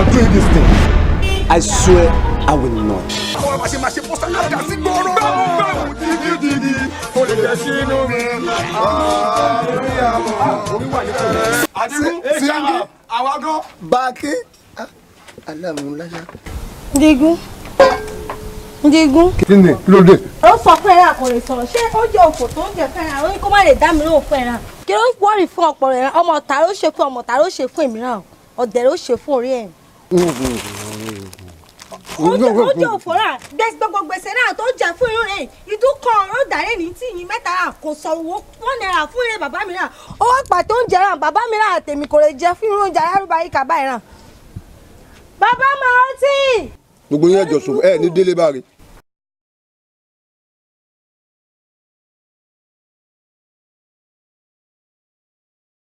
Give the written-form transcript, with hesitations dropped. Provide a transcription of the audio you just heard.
are doing this thing. I swear I will not. Baki. Digun. Kíni ló dé? Ó sọ pé ra kò lè sọ̀rọ̀ ṣé ó jẹ́ òfò tó ń jẹ fẹ́ràn ó ní kó má lè dá mi lóhùn fẹ́ràn. Kí ló wọ́ọ̀rì fún ọ̀pọ̀ rẹ̀ ọmọ ọ̀tá ló ṣe fún ọmọ ọ̀tá ló ṣe fún èmi náà ọ̀dẹ̀ ló ṣe fún orí ẹ̀. Ó jẹ́ òfò rà gbogbo gbèsè náà tó jẹ fún irun rẹ̀ ìdúkọ̀ ọ̀rọ̀ dàrẹ́ ní tí yín mẹ́ta rà kò sọ owó wọ́n náírà fún ilé bàbá mi rà ó wá pàtó oúnjẹ rà bàbá mi rà tèmi kò lè jẹ fún irun oúnjẹ arárúbá yìí kà báyìí rà. Bàbá máa ń tì. Gbogbo yín ẹjọ sọ ẹ ní délé báre.